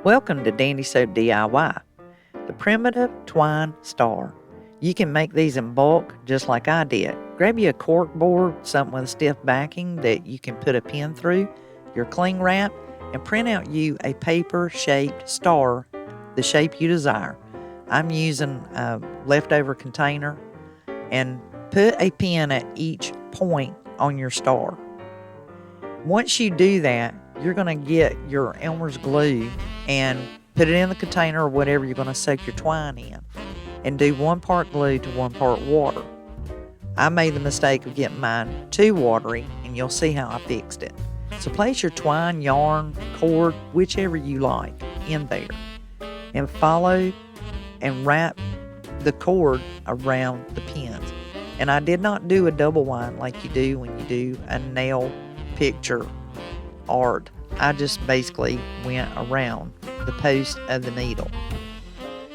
Welcome to Dandy Soap DIY, the Primitive Twine Star. You can make these in bulk just like I did. Grab you a cork board, something with a stiff backing that you can put a pin through, your cling wrap, and print out you a paper-shaped star, the shape you desire. I'm using a leftover container, and put a pin at each point on your star. Once you do that, you're going to get your Elmer's glue and put it in the container or whatever you're going to soak your twine in, and do 1 part glue to 1 part water. I made the mistake of getting mine too watery, and you'll see how I fixed it. So place your twine, yarn, cord, whichever you like, in there, and follow and wrap the cord around the pins. And I did not do a double wind like you do when you do a nail picture art. I just basically went around the post of the needle.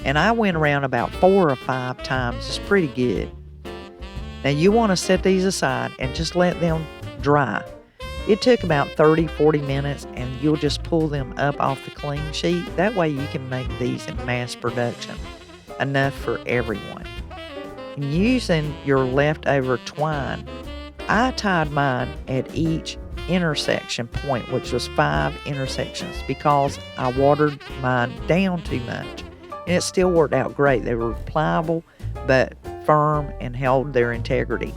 And I went around about 4 or 5 times. It's pretty good. Now you want to set these aside and just let them dry. It took about 30-40 minutes, and you'll just pull them up off the cling sheet. That way you can make these in mass production, enough for everyone. And using your leftover twine, I tied mine at each intersection point, which was 5 intersections, because I watered mine down too much, and it still worked out great. They were pliable but firm and held their integrity.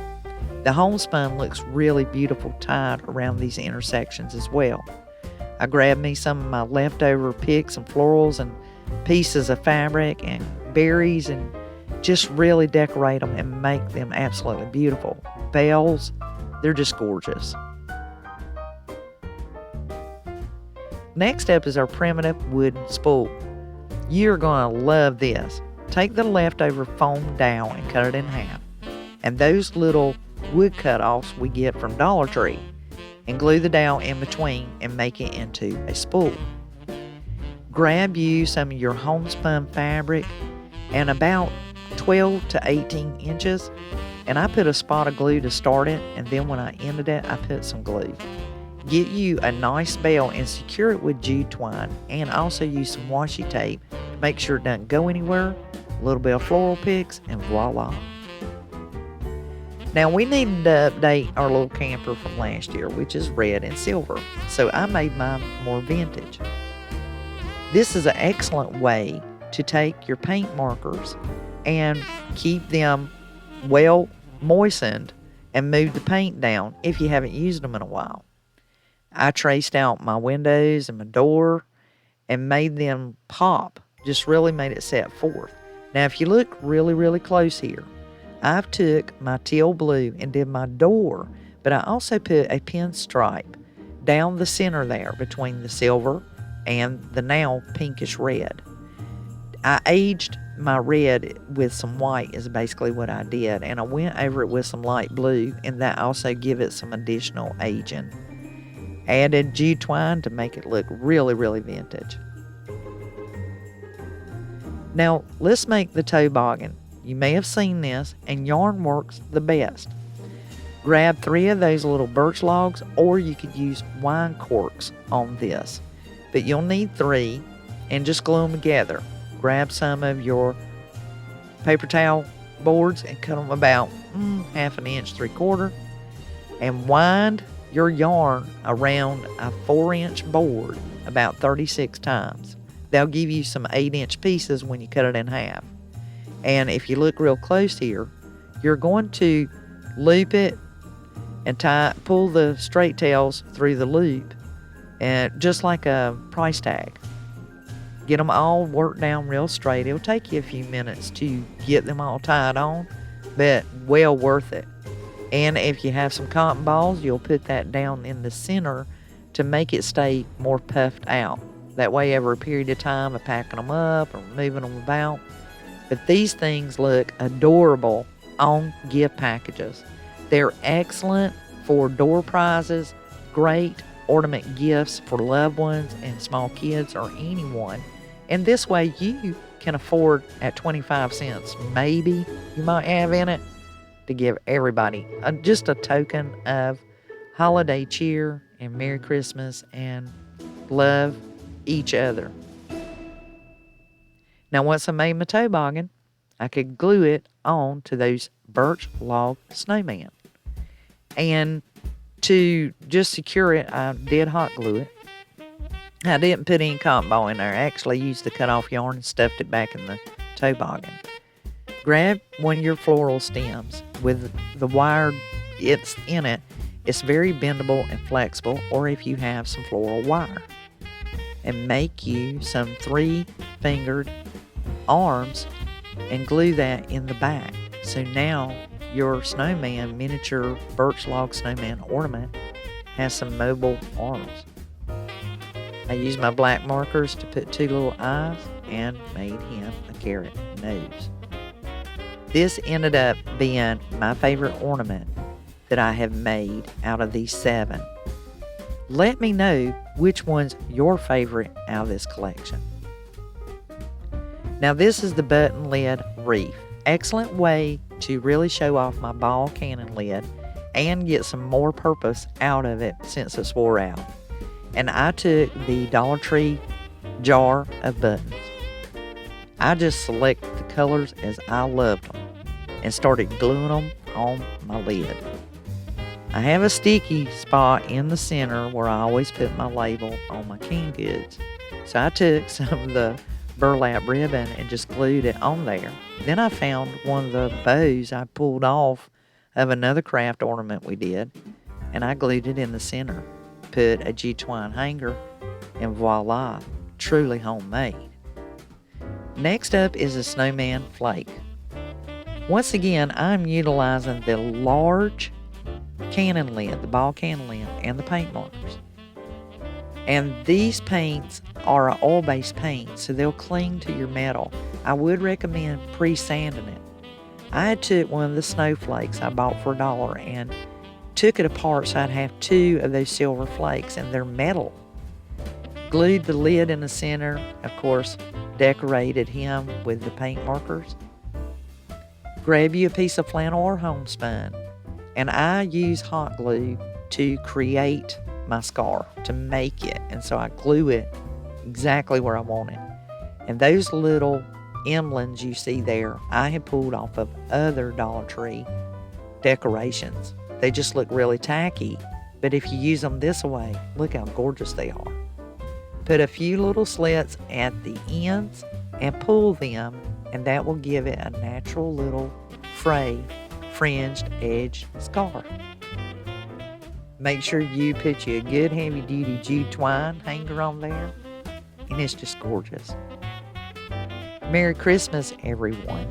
The homespun looks really beautiful tied around these intersections as well. I grabbed me some of my leftover picks and florals and pieces of fabric and berries, and just really decorate them and make them absolutely beautiful. Bells, they're just gorgeous. Next up is our primitive wooden spool. You're going to love this. Take the leftover foam dowel and cut it in half, and those little wood cut-offs we get from Dollar Tree, and glue the dowel in between and make it into a spool. Grab you some of your homespun fabric and about 12 to 18 inches, and I put a spot of glue to start it, and then when I ended it, I put some glue. Get you a nice bell and secure it with jute twine, and also use some washi tape to make sure it doesn't go anywhere. A little bit of floral picks, and voila. Now we needed to update our little camper from last year, which is red and silver, so I made mine more vintage. This is an excellent way to take your paint markers and keep them well moistened and move the paint down if you haven't used them in a while. I traced out my windows and my door and made them pop, just really made it set forth. Now if you look really close here, I've took my teal blue and did my door, but I also put a pinstripe down the center there between the silver and the now pinkish red. I aged my red with some white is basically what I did, and I went over it with some light blue, and that also give it some additional aging. Added jute twine to make it look really vintage. Now let's make the toboggan. You may have seen this, and yarn works the best. Grab 3 of those little birch logs, or you could use wine corks on this, but you'll need 3, and just glue them together. Grab some of your paper towel boards and cut them about 1/2 inch, 3/4, and wind your yarn around a 4-inch board about 36 times. They'll give you some 8-inch pieces when you cut it in half. And if you look real close here, you're going to loop it and pull the straight tails through the loop, and just like a price tag. Get them all worked down real straight. It'll take you a few minutes to get them all tied on, but well worth it. And if you have some cotton balls, you'll put that down in the center to make it stay more puffed out. That way, over a period of time of packing them up or moving them about. But these things look adorable on gift packages. They're excellent for door prizes, great ornament gifts for loved ones and small kids or anyone. And this way you can afford at 25 cents, maybe you might have in it, to give everybody just a token of holiday cheer and Merry Christmas and love each other. Now, once I made my toboggan, I could glue it on to those birch log snowman. And to just secure it, I did hot glue it. I didn't put any cotton ball in there. I actually used the cut off yarn and stuffed it back in the toboggan. Grab one of your floral stems with the wire it's in it. It's very bendable and flexible, or if you have some floral wire. And make you some 3-fingered arms and glue that in the back. So now your snowman, miniature birch log snowman ornament, has some mobile arms. I used my black markers to put 2 little eyes and made him a carrot nose. This ended up being my favorite ornament that I have made out of these 7. Let me know which one's your favorite out of this collection. Now this is the button lid wreath. Excellent way to really show off my ball cannon lid and get some more purpose out of it since it's wore out. And I took the Dollar Tree jar of buttons. I just selected the colors as I loved them and started gluing them on my lid. I have a sticky spot in the center where I always put my label on my canned goods. So I took some of the burlap ribbon and just glued it on there. Then I found one of the bows I pulled off of another craft ornament we did, and I glued it in the center. Put a Twine hanger, and voila, truly homemade. Next up is a snowman flake. Once again, I'm utilizing the large cannon lid, the ball cannon lid, and the paint markers. And these paints are an oil-based paint, so they'll cling to your metal. I would recommend pre-sanding it. I took one of the snowflakes I bought for $1 and took it apart so I'd have 2 of those silver flakes, and they're metal. Glued the lid in the center, of course, decorated him with the paint markers. Grab you a piece of flannel or homespun, and I use hot glue to create my scar, to make it, and so I glue it exactly where I want it. And those little emblems you see there, I had pulled off of other Dollar Tree decorations. They just look really tacky, but if you use them this way, look how gorgeous they are. Put a few little slits at the ends and pull them, and that will give it a natural little fray, fringed edge scar. Make sure you put you a good heavy-duty jute twine hanger on there, and it's just gorgeous. Merry Christmas, everyone.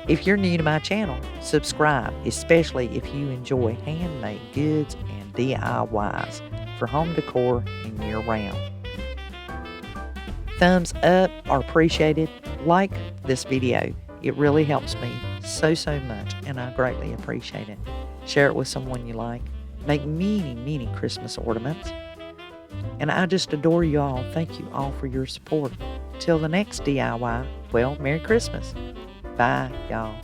If you're new to my channel, subscribe, especially if you enjoy handmade goods and DIYs for home decor and year-round. Thumbs up are appreciated. Like this video. It really helps me so much, and I greatly appreciate it. Share it with someone you like. Make many Christmas ornaments. And I just adore you all. Thank you all for your support. Till the next DIY, well, Merry Christmas. Bye, y'all.